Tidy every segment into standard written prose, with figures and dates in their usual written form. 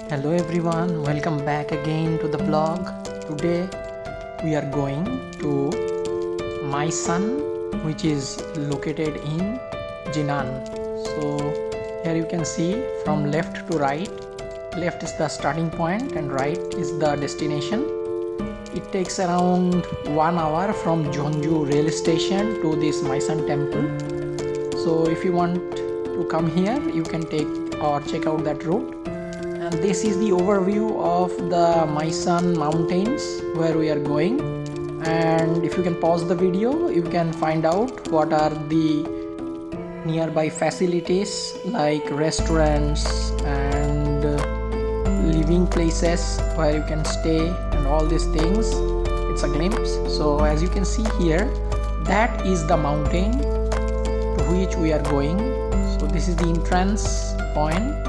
Hello everyone, welcome back again to the blog. Today we are going to Maisan, which is located in Jinan. So here you can see from left to right. Left is the starting point and right is the destination. It takes around 1 hour from Jeonju rail station to this Maisan temple. So if you want to come here, you can take or check out that route. And this is the overview of the Maisan Mountains where we are going. And if you can pause the video, you can find out what are the nearby facilities like restaurants and living places where you can stay and all these things. It's a glimpse. So as you can see here, that is the mountain to which we are going. So this is the entrance point.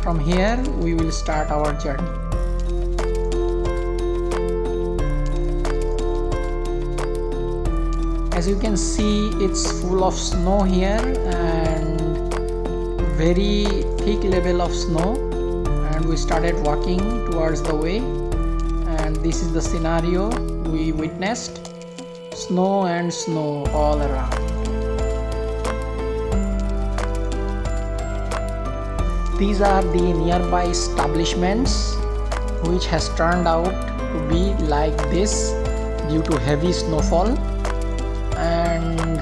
From here we will start our journey. As you can see, it's full of snow here and very thick level of snow, and we started walking towards the way, and this is the scenario we witnessed. Snow and snow all around. These are the nearby establishments which has turned out to be like this due to heavy snowfall, and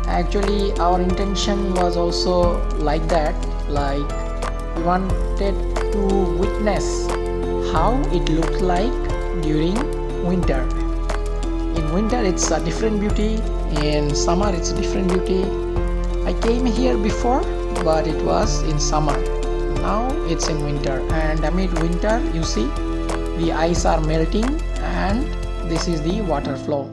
actually our intention was also like that, like we wanted to witness how it looks like during winter. In winter it's a different beauty, in summer it's a different beauty. I came here before but it was in summer. Now it's in winter, and amid winter you see the ice are melting and this is the water flow.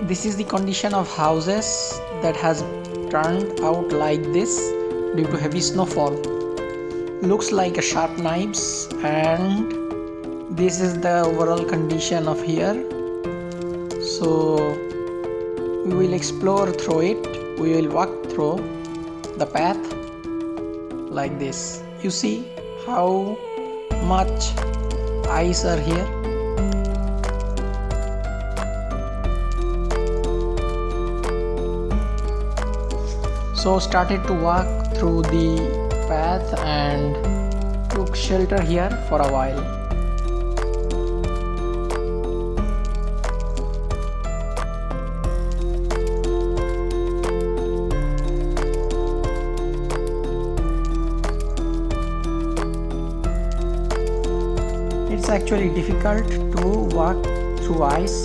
This is the condition of houses that has turned out like this due to heavy snowfall. Looks like a sharp knives, and this is the overall condition of here. So we will explore through it. We will walk through the path like this. You see how much ice are here. So started to walk through the path and took shelter here for a while. It's actually difficult to walk through ice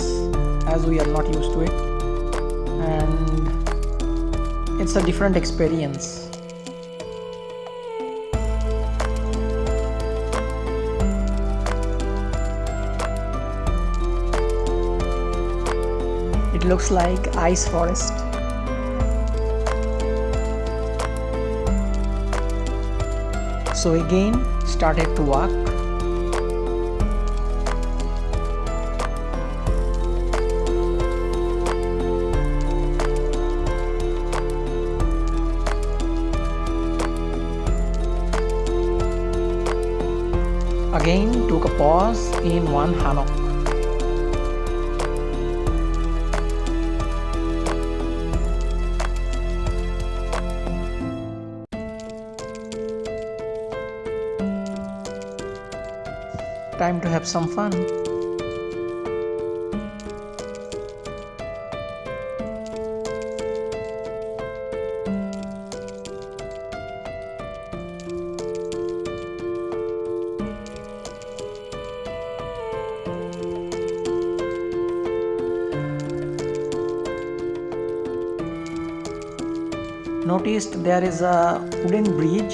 as we are not used to it, and it's a different experience. It looks like ice forest. So again started to walk. Again took a pause in one hammock. Time to have some fun. Noticed there is a wooden bridge,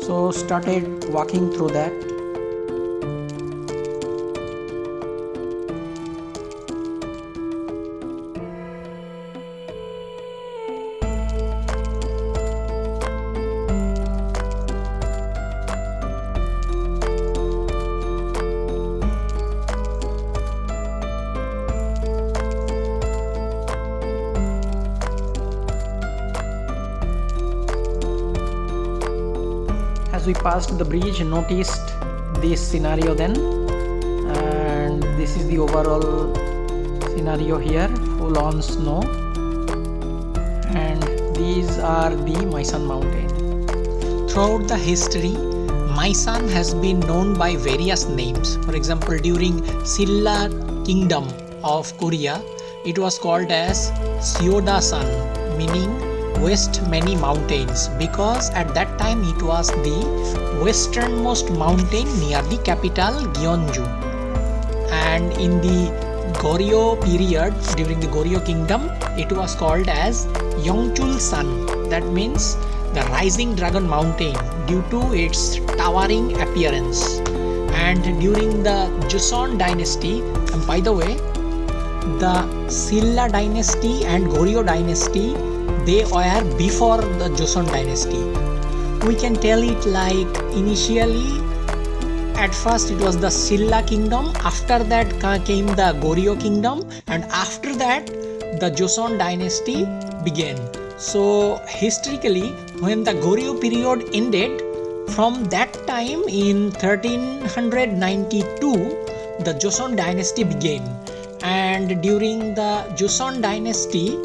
so started walking through that. as we passed the bridge, noticed this scenario then, and this is the overall scenario here, full on snow, and these are the Maisan Mountain. Throughout the history, Maisan has been known by various names. For example, during Silla Kingdom of Korea, it was called as Seodasan, meaning West Many Mountains, because at that time it was the westernmost mountain near the capital Gyeongju. And in the Goryeo period, during the Goryeo Kingdom, it was called as Yeongchul-san, that means the rising dragon mountain, due to its towering appearance. And during the Joseon dynasty, and by the way, the Silla dynasty and Goryeo dynasty, they were before the Joseon dynasty. We can tell it like initially, at first it was the Silla kingdom, after that came the Goryeo kingdom, and after that the Joseon dynasty began. So historically, when the Goryeo period ended, from that time in 1392, the Joseon dynasty began. And during the Joseon dynasty,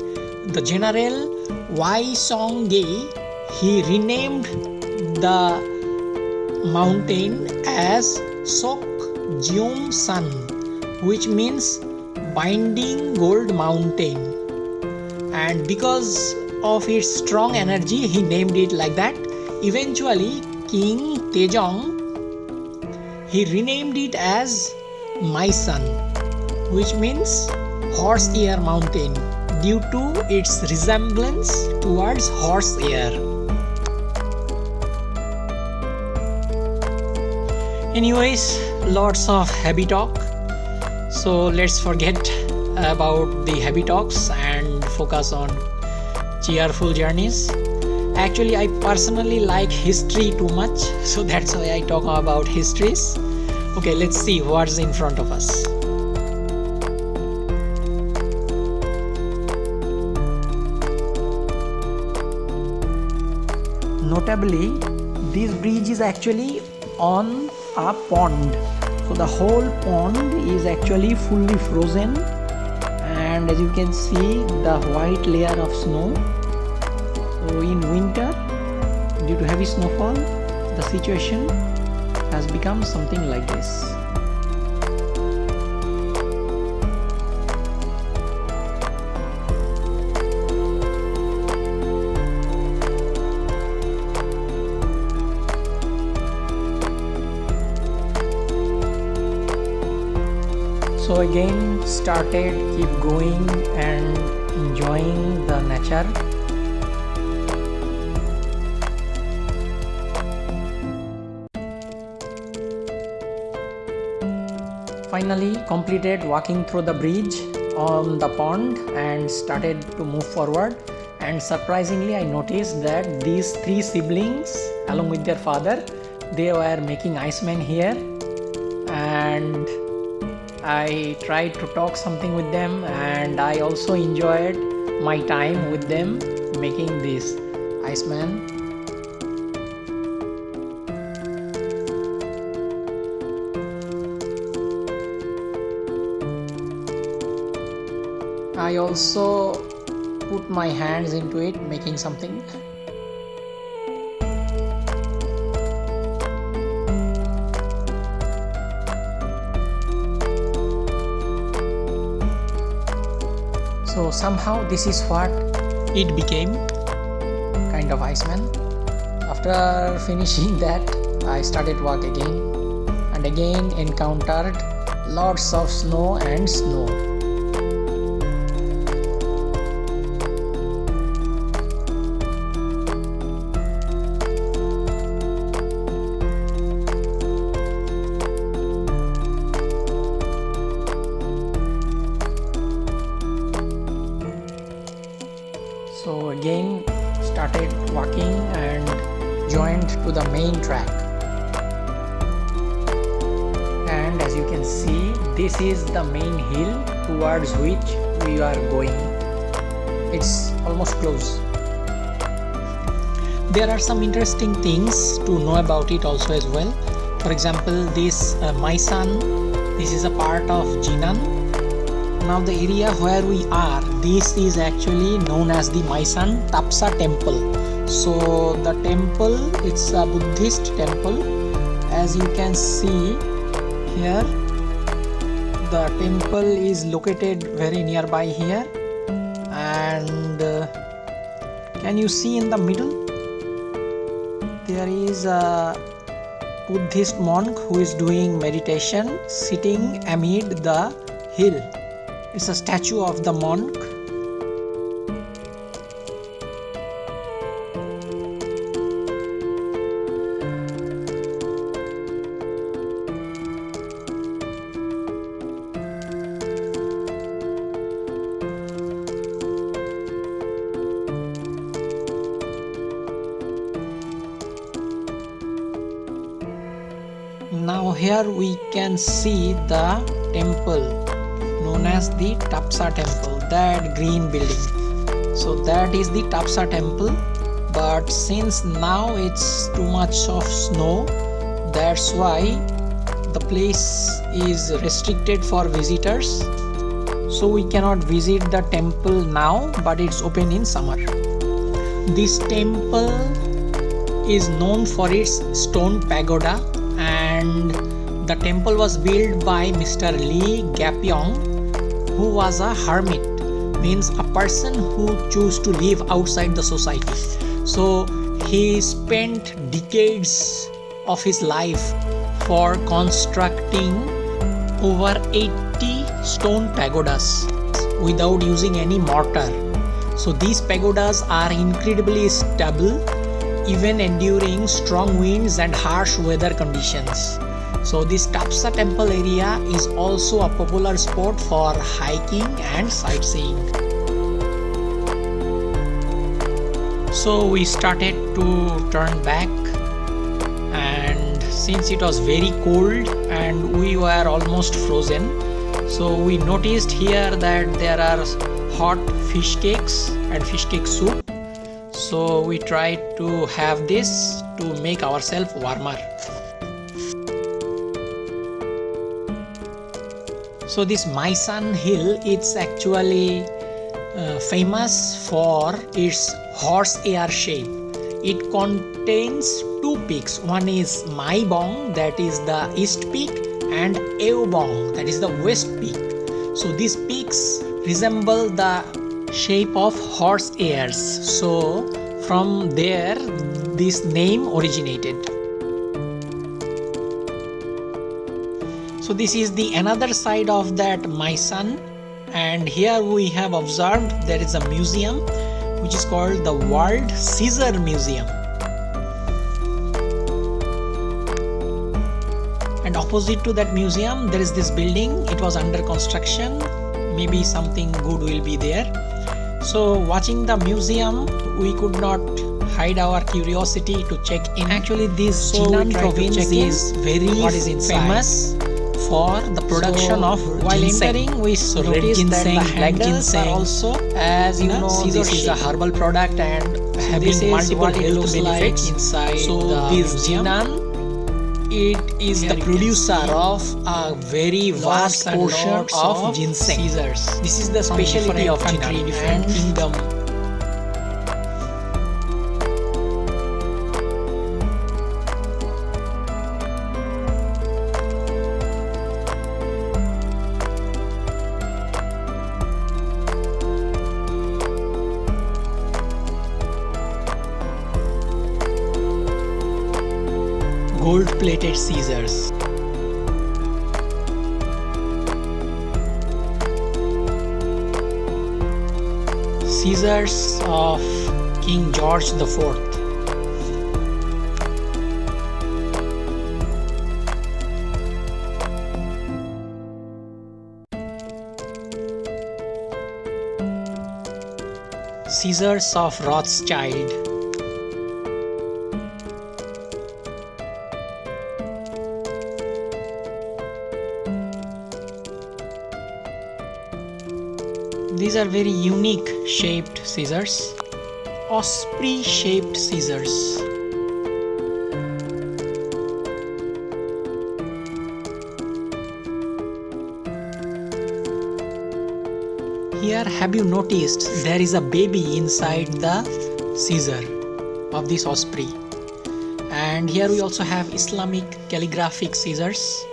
the general Wai Song-ge, he renamed the mountain as Sok Jeom-san, which means binding gold mountain. And because of its strong energy, he named it like that. Eventually, King Taejong, he renamed it as Maisan, which means horse ear mountain, due to its resemblance towards horse ear. Anyways, lots of heavy talk, so let's forget about the heavy talks and focus on cheerful journeys. Actually, I personally like history too much, so that's why I talk about histories. Okay, let's see what's in front of us. Notably, this bridge is actually on a pond, so the whole pond is actually fully frozen, and as you can see the white layer of snow. So in winter, due to heavy snowfall, the situation has become something like this. So again started keep going and enjoying the nature. Finally completed walking through the bridge on the pond and started to move forward, and surprisingly I noticed that these three siblings along with their father, they were making iceman here, and I tried to talk something with them, and I also enjoyed my time with them making this iceman. I also put my hands into it making something. So somehow this is what it became, kind of iceman. After finishing that, I started walk again, and again encountered lots of snow and snow. So again started walking and joined to the main track, and as you can see, this is the main hill towards which we are going. It's almost close. There are some interesting things to know about it also as well. For example, this Maisan, this is a part of Jinan. Now the area where we are, this is actually known as the Maisan Tapsa Temple. So the temple, it's a Buddhist temple. As you can see here, the temple is located very nearby here, and can you see in the middle there is a Buddhist monk who is doing meditation sitting amid the hill. It's a statue of the monk. Now here we can see the temple known as the Tapsa Temple, that green building. So that is the Tapsa Temple, but since now it's too much of snow, that's why the place is restricted for visitors. So we cannot visit the temple now, but it's open in summer. This temple is known for its stone pagoda, and the temple was built by Mr. Lee Gapyong, who was a hermit, means a person who chose to live outside the society. So he spent decades of his life for constructing over 80 stone pagodas without using any mortar. So these pagodas are incredibly stable, even enduring strong winds and harsh weather conditions. So this Tapsa Temple area is also a popular spot for hiking and sightseeing. So we started to turn back, and since it was very cold and we were almost frozen, so we noticed here that there are hot fish cakes and fish cake soup. So we tried to have this to make ourselves warmer. So this Maisan hill, it's actually famous for its horse air shape. It contains two peaks. One is Maibong, that is the east peak, and Eubong, that is the west peak. So these peaks resemble the shape of horse ears. So from there this name originated. So this is the another side of that Maisan, and here we have observed there is a museum which is called the World Scissor Museum. And opposite to that museum there is this building. It was under construction. Maybe something good will be there. So watching the museum, we could not hide our curiosity to check in. Actually this Jinan province is very famous for the production of while ginseng. Entering we noticed that the handles are also, as you know, this is a herbal product and having multiple health benefits inside. So this Jinan, it is the producer of a very vast portion of ginseng. This is the specialty of Jinan, different kingdom. Gold-plated scissors. Scissors of King George IV. Scissors of Rothschild. These are very unique shaped scissors. osprey shaped scissors. Here, have you noticed there is a baby inside the scissor of this osprey? And here we also have Islamic calligraphic scissors.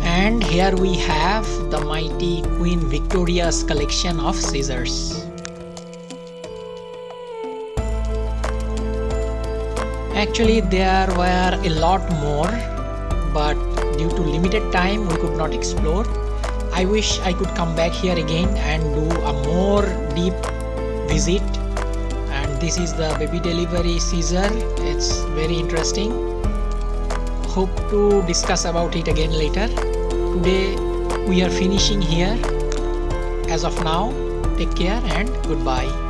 And here we have the mighty Queen Victoria's collection of scissors. Actually, there were a lot more, but due to limited time we could not explore. I wish I could come back here again and do a more deep visit. And this is the baby delivery scissor. It's very interesting. Hope to discuss about it again later. Today we are finishing here. As of now, take care and goodbye.